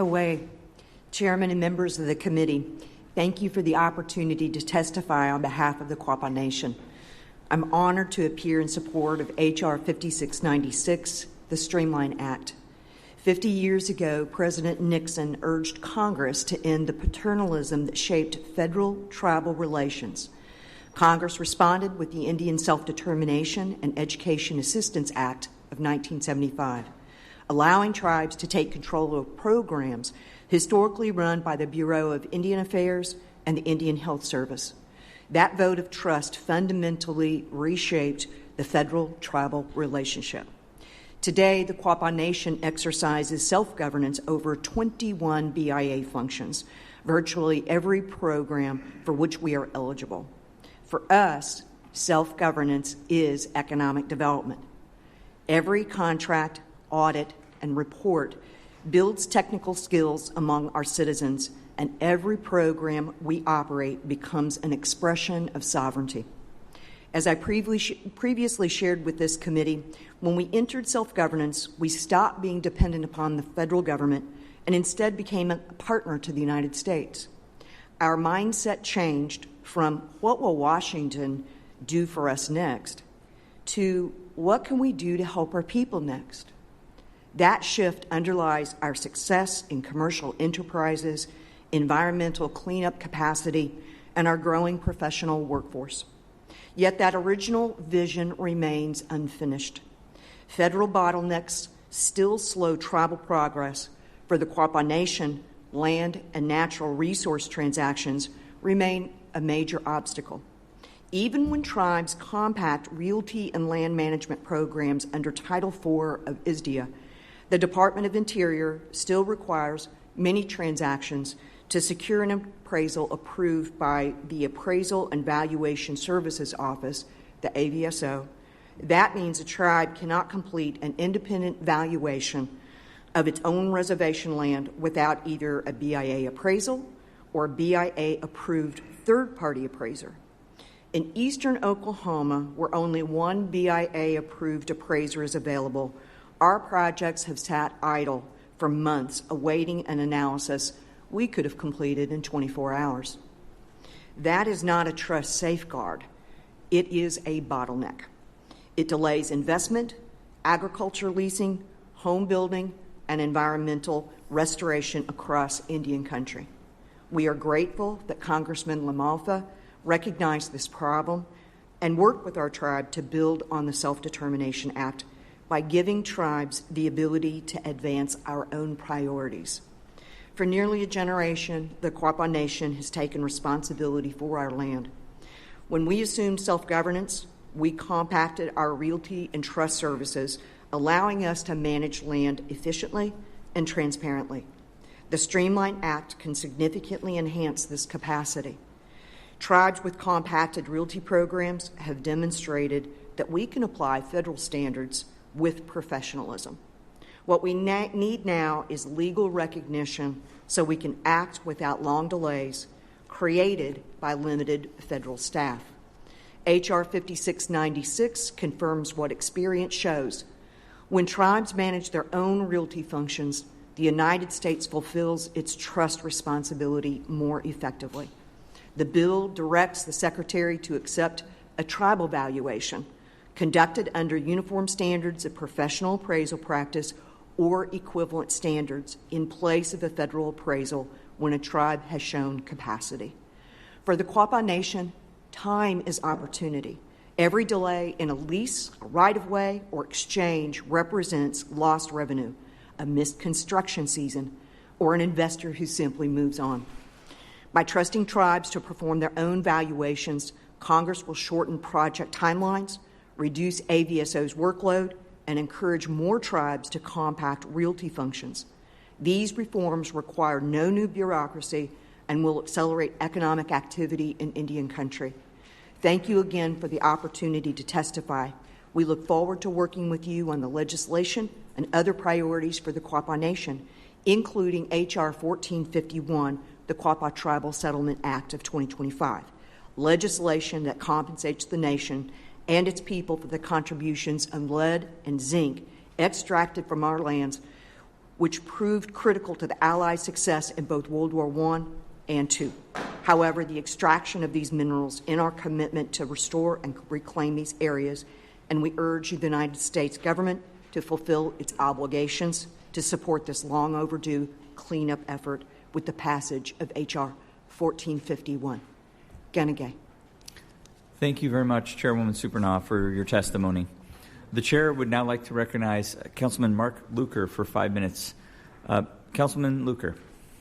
Hawaii, Chairman and members of the committee, thank you for the opportunity to testify on behalf of the Quapaw Nation. I'm honored to appear in support of H.R. 5696, the STREAMLINE Act. 50 years ago, President Nixon urged Congress to end the paternalism that shaped federal-tribal relations. Congress responded with the Indian Self-Determination and Education Assistance Act of 1975, allowing tribes to take control of programs historically run by the Bureau of Indian Affairs and the Indian Health Service. That vote of trust fundamentally reshaped the federal-tribal relationship. Today, the Quapaw Nation exercises self-governance over 21 BIA functions, virtually every program for which we are eligible. For us, self-governance is economic development. Every contract, audit, and report builds technical skills among our citizens, and every program we operate becomes an expression of sovereignty. As I previously shared with this committee, when we entered self-governance, we stopped being dependent upon the federal government and instead became a partner to the United States. Our mindset changed from what will Washington do for us next to what can we do to help our people next? That shift underlies our success in commercial enterprises, environmental cleanup capacity, and our growing professional workforce. Yet that original vision remains unfinished. Federal bottlenecks still slow tribal progress. For the Quapaw Nation, land and natural resource transactions remain a major obstacle. Even when tribes compact realty and land management programs under Title IV of ISDEA, the Department of Interior still requires many transactions to secure an appraisal approved by the Appraisal and Valuation Services Office, the AVSO. That means a tribe cannot complete an independent valuation of its own reservation land without either a BIA appraisal or a BIA-approved third-party appraiser. In eastern Oklahoma, where only one BIA-approved appraiser is available, our projects have sat idle for months awaiting an analysis we could have completed in 24 hours. That is not a trust safeguard. It is a bottleneck. It delays investment, agriculture leasing, home building, and environmental restoration across Indian country. We are grateful that Congressman LaMalfa recognized this problem and worked with our tribe to build on the Self-Determination Act by giving tribes the ability to advance our own priorities. For nearly a generation, the Quapaw Nation has taken responsibility for our land. When we assumed self-governance, we compacted our realty and trust services, allowing us to manage land efficiently and transparently. The STREAMLINE Act can significantly enhance this capacity. Tribes with compacted realty programs have demonstrated that we can apply federal standards with professionalism. What we need now is legal recognition so we can act without long delays created by limited federal staff. H.R. 5696 confirms what experience shows. When tribes manage their own realty functions, the United States fulfills its trust responsibility more effectively. The bill directs the Secretary to accept a tribal valuation conducted under uniform standards of professional appraisal practice or equivalent standards in place of a federal appraisal when a tribe has shown capacity. For the Quapaw Nation, time is opportunity. Every delay in a lease, a right-of-way, or exchange represents lost revenue, a missed construction season, or an investor who simply moves on. By trusting tribes to perform their own valuations, Congress will shorten project timelines, reduce AVSO's workload, and encourage more tribes to compact realty functions. These reforms require no new bureaucracy and will accelerate economic activity in Indian country. Thank you again for the opportunity to testify. We look forward to working with you on the legislation and other priorities for the Quapaw Nation, including H.R. 1451, the Quapaw Tribal Settlement Act of 2025, legislation that compensates the nation and its people for the contributions of lead and zinc extracted from our lands which proved critical to the Allies' success in both World War I and II. However, the extraction of these minerals in our commitment to restore and reclaim these areas, and we urge the United States government to fulfill its obligations to support this long overdue cleanup effort with the passage of H.R. 1451. Ganagay. Thank you very much, Chairwoman Supernaw, for your testimony. The Chair would now like to recognize Councilman Mark Luker for 5 minutes. Councilman Luker.